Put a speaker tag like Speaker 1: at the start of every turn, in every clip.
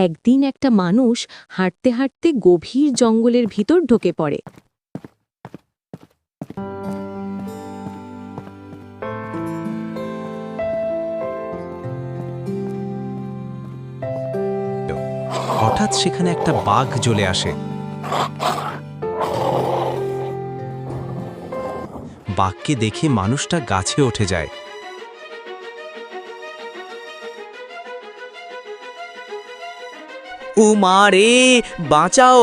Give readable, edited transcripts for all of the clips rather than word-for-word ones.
Speaker 1: একদিন একটা মানুষ হাঁটতে হাঁটতে গভীর জঙ্গলের ভিতর ঢুকে পড়ে।
Speaker 2: হঠাৎ সেখানে একটা বাঘ চলে আসে। বাঘকে দেখে মানুষটা গাছে উঠে যায়।
Speaker 3: ও মা রে, বাঁচাও!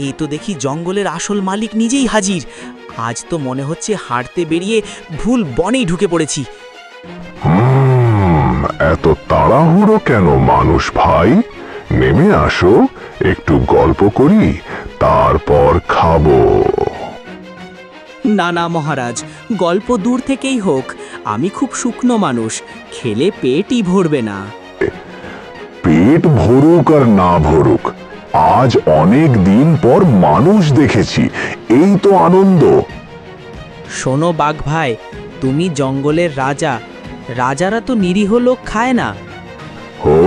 Speaker 3: এ তো দেখি জঙ্গলের আসল মালিক নিজেই হাজির। আজ তো মনে হচ্ছে হাঁটতে বেরিয়ে ভুল বনেই ঢুকে পড়েছি।
Speaker 4: এত তাড়াহুড়ো কেন মানুষ ভাই? নেমে আসো, একটু গল্প করি, তারপর খাবো।
Speaker 3: না না মহারাজ, গল্প দূর থেকেই হোক। আমি খুব শুকনো মানুষ, খেলে পেটই ভরবে না।
Speaker 4: পেট ভরুক আর না ভরুক, আজ অনেক দিন পর মানুষ দেখেছি, এই তো আনন্দ।
Speaker 3: শোনো বাঘ ভাই, তুমি জঙ্গলের রাজা। রাজারা তো নিরীহ লোক খায় না।
Speaker 4: ও,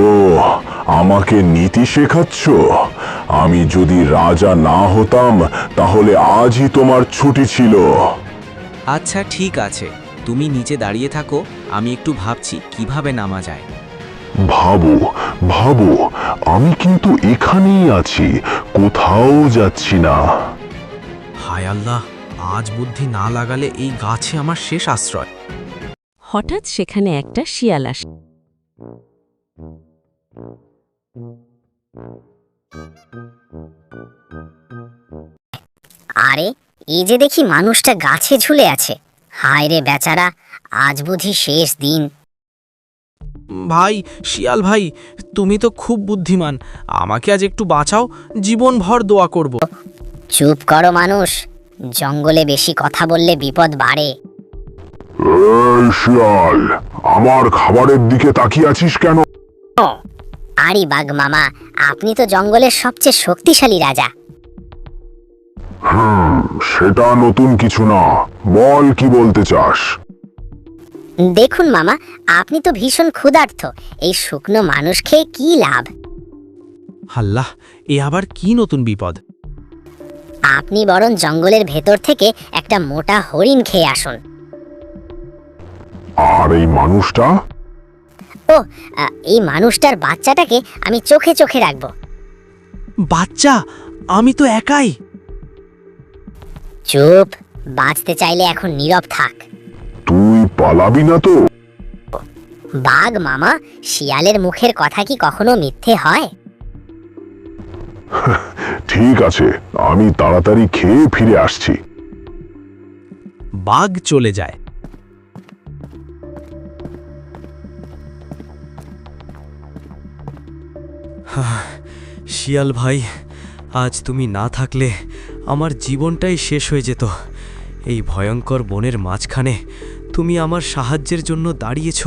Speaker 4: আমাকে নীতি শেখাচ্ছ? আমি যদি রাজা না হতাম তাহলে আজই তোমার ছুটি ছিল।
Speaker 2: আচ্ছা ঠিক আছে, তুমি নিচে দাঁড়িয়ে থাকো, আমি একটু ভাবছি কিভাবে নামা যায়।
Speaker 4: ভাবো ভাবো, আমি কিন্তু এখানেই আছি, কোথাও যাচ্ছি না।
Speaker 2: হায় আল্লাহ, আজ বুদ্ধি না লাগালে এই গাছে আমার শেষ আশ্রয়।
Speaker 1: হঠাৎ সেখানে একটা শিয়াল আসে।
Speaker 5: আরে, এই যে দেখি মানুষটা গাছে ঝুলে আছে। হায় রে বেচারা, আজ বুঝি শেষ দিন।
Speaker 2: ভাই, শিয়াল ভাই, তুমি তো খুব বুদ্ধিমান, আমাকে আজ একটু বাঁচাও, জীবনভর দোয়া করব।
Speaker 5: চুপ করো মানুষ, জঙ্গলে বেশি কথা বললে বিপদ বাড়ে।
Speaker 4: এই শিয়াল, আমার খাবারের দিকে তাকিয়ে আছিস কেন?
Speaker 5: আরে বাঘ মামা, আপনি তো জঙ্গলের সবচেয়ে শক্তিশালী রাজা।
Speaker 4: সেটা নতুন কিছু না, বল কি বলতে চাস?
Speaker 5: দেখুন মামা, আপনি তো ভীষণ ক্ষুধার্ত, এই শুকনো মানুষ খেয়ে কি লাভ?
Speaker 2: আল্লাহ, এ আবার কি নতুন বিপদ?
Speaker 5: আপনি বরং জঙ্গলের ভেতর থেকে একটা মোটা হরিণ খেয়ে আসুন।
Speaker 4: আর এই মানুষটা?
Speaker 5: ও, এই মানুষটার বাচ্চাটাকে আমি চোখে চোখে রাখবো।
Speaker 3: বাচ্চা? আমি তো একাই।
Speaker 5: চুপ, বাঁচতে চাইলে এখন নীরব থাক।
Speaker 4: তুই পালাবি না তো?
Speaker 5: বাঘ মামা, শিয়ালের মুখের কথা কি কখনো মিথ্যে হয়?
Speaker 4: ঠিক আছে, আমি তাড়াতাড়ি খেয়ে ফিরে আসছি।
Speaker 2: বাঘ চলে যায়। শিয়াল ভাই, আজ তুমি না থাকলে আমার জীবনটাই শেষ হয়ে যেত। এই ভয়ঙ্কর বনের মাঝখানে তুমি আমার সাহায্যের জন্য দাঁড়িয়েছ।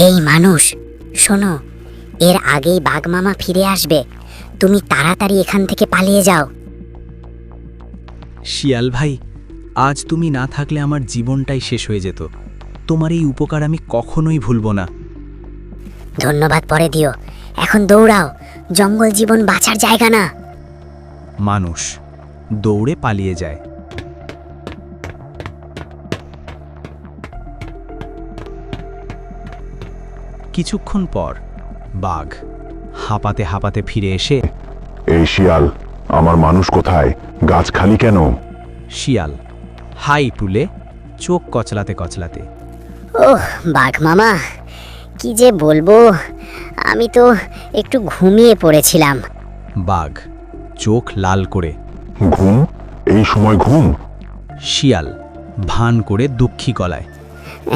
Speaker 5: এই মানুষ, শোনো, এর আগেই বাঘ মামা ফিরে আসবে। তুমি তাড়াতাড়ি এখান থেকে পালিয়ে যাও।
Speaker 3: শিয়াল ভাই, আজ তুমি না থাকলে আমার জীবনটাই শেষ হয়ে যেত। তোমার এই উপকার আমি কখনোই ভুলব না।
Speaker 5: ধন্যবাদ পরে দিও, এখন দৌড়াও, জঙ্গল জীবন বাঁচার জায়গা না।
Speaker 3: মানুষ দৌড়ে পালিয়ে যায়। কিছুক্ষণ পর বাঘ হাঁপাতে হাঁপাতে ফিরে এসে,
Speaker 4: এই শিয়াল, আমার মানুষ কোথায়? গাছ খালি কেন?
Speaker 3: শিয়াল হাই তুলে চোখ কচলাতে কচলাতে,
Speaker 5: ওহ বাঘ মামা, কি যে বলবো, আমি তো একটু ঘুমিয়ে পড়েছিলাম।
Speaker 3: বাঘ চোখ লাল করে,
Speaker 4: ঘুম? এই সময় ঘুম?
Speaker 3: শিয়াল ভান করে দুঃখী গলায়,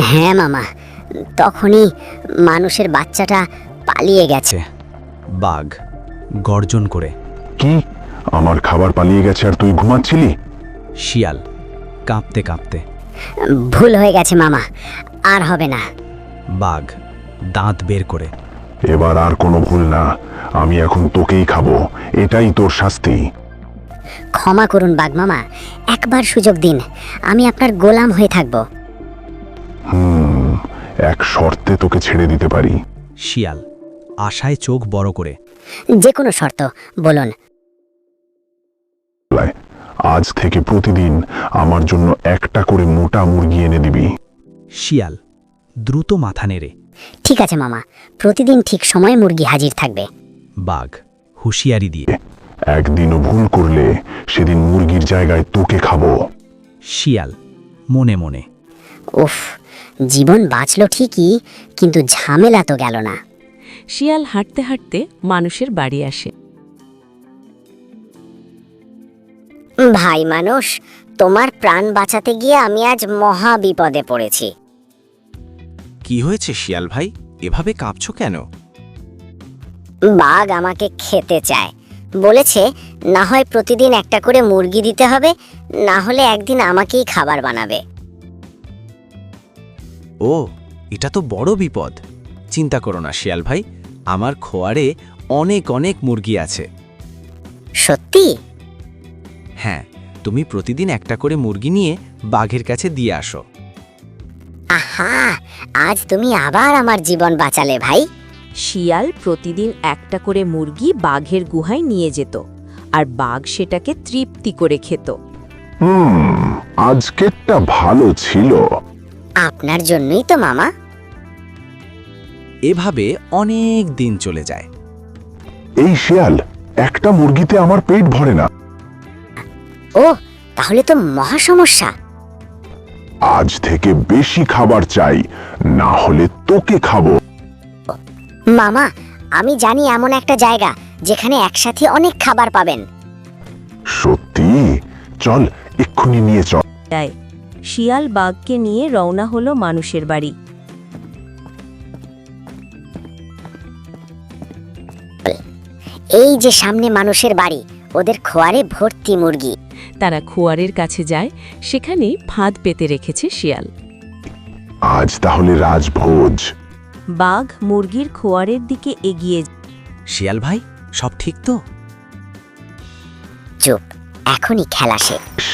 Speaker 5: হ্যাঁ মামা, তখনই মানুষের বাচ্চাটা পালিয়ে গেছে।
Speaker 3: বাঘ গর্জন করে,
Speaker 4: কি? আমার খাবার পালিয়ে গেছে আর তুই ঘুমাচ্ছিলি?
Speaker 3: শিয়াল কাঁপতে কাঁপতে,
Speaker 5: ভুল হয়ে গেছে মামা, আর হবে না।
Speaker 3: বাঘ দাঁত বের করে,
Speaker 4: এবার আর কোনো ভুল না, আমি এখন তোকেই খাবো, এটাই তোর শাস্তি।
Speaker 5: ক্ষমা করুন বাঘ মামা, একবার সুযোগ দিন, আমি আপনার গোলাম হয়ে থাকব।
Speaker 4: এক শর্তে তোকে ছেড়ে দিতে পারি।
Speaker 3: শিয়াল আশায় চোখ বড় করে।
Speaker 5: যে কোনো শর্ত বলুন।
Speaker 4: আজ থেকে প্রতিদিন আমার জন্য একটা করে মোটা মুরগি এনে দিবি।
Speaker 3: শিয়াল দ্রুত মাথা নেড়ে।
Speaker 5: ঠিক আছে মামা, প্রতিদিন ঠিক সময়ে মুরগি হাজির থাকবে।
Speaker 3: বাঘ হুঁশিয়ারি দিয়ে।
Speaker 4: একদিনও ভুল করলে সেদিন মুরগির জায়গায় তোকে খাবো।
Speaker 3: শিয়াল মনে মনে।
Speaker 5: উফ, জীবন বাঁচলো ঠিকই, কিন্তু ঝামেলা তো গেল না।
Speaker 1: শিয়াল হাঁটতে হাঁটতে মানুষের বাড়ি আসে।
Speaker 5: ভাই মানুষ, তোমার প্রাণ বাঁচাতে গিয়ে আমি আজ মহা বিপদে পড়েছি।
Speaker 6: কি হয়েছে শিয়াল ভাই, এভাবে কাঁপছো কেন?
Speaker 5: বাঘ আমাকে খেতে চায়, বলেছে না হয় প্রতিদিন একটা করে মুরগি দিতে হবে, না হলে একদিন আমাকেই খাবার বানাবে।
Speaker 6: ও, এটা তো বড় বিপদ। চিন্তা করো না শিয়াল ভাই, আমার খোয়ারে অনেক অনেক মুরগি আছে।
Speaker 5: সত্যি?
Speaker 6: হ্যাঁ, তুমি প্রতিদিন একটা করে মুরগি নিয়ে বাঘের কাছে দিয়ে আসো।
Speaker 5: আহা, আজ তুমি আবার আমার জীবন বাঁচালে ভাই।
Speaker 1: শিয়াল প্রতিদিন একটা করে মুরগি বাঘের গুহায় নিয়ে যেত, আর বাঘ সেটাকে তৃপ্তি করে খেত।
Speaker 4: আজকেরটা ভালো ছিল।
Speaker 5: আপনার জন্যই তো মামা।
Speaker 6: এভাবে অনেক দিন চলে যায়।
Speaker 4: এই শিয়াল, একটা মুরগিতে আমার পেট ভরে না।
Speaker 5: ও, তাহলে তো মহা সমস্যা।
Speaker 4: আজ থেকে বেশি খাবার চাই, না হলে তোকে খাবো।
Speaker 5: মামা, আমি জানি এমন একটা জায়গা যেখানে একসাথে অনেক খাবার পাবেন।
Speaker 4: সত্যি? চল, এক্ষুনি নিয়ে চল।
Speaker 1: শিয়াল বাঘকে নিয়ে রওনা হলো মানুষের বাড়ি।
Speaker 5: এই যে সামনে মানুষের বাড়ি, ওদের খোয়ারে ভর্তি মুরগি।
Speaker 1: তারা খোয়ারের কাছে যায়, সেখানে ফাঁদ পেতে রেখেছে শিয়াল।
Speaker 4: আজ তাহলে রাজভোজ।
Speaker 1: বাঘ মুরগির খোয়ারের দিকে এগিয়ে
Speaker 6: শিয়াল ভাই, সব ঠিক তো?
Speaker 5: চুপ, এখনই খেলা শেষ।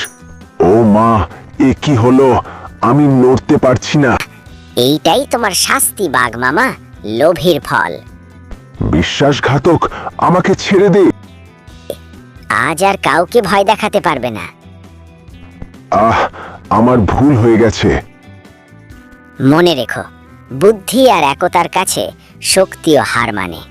Speaker 4: ও মা, এ কি হলো? আমি নড়তে পারছি না।
Speaker 5: এইটাই তোমার শাস্তি বাঘ মামা, লোভের ফল।
Speaker 4: বিশ্বাসঘাতক, আমাকে ছেড়ে দে।
Speaker 5: আজ আর কাউকে ভয় দেখাতে পারবে না।
Speaker 4: আমার ভুল হয়ে গেছে।
Speaker 5: মনে রেখো, বুদ্ধি আর একতার কাছে শক্তিও হার মানে।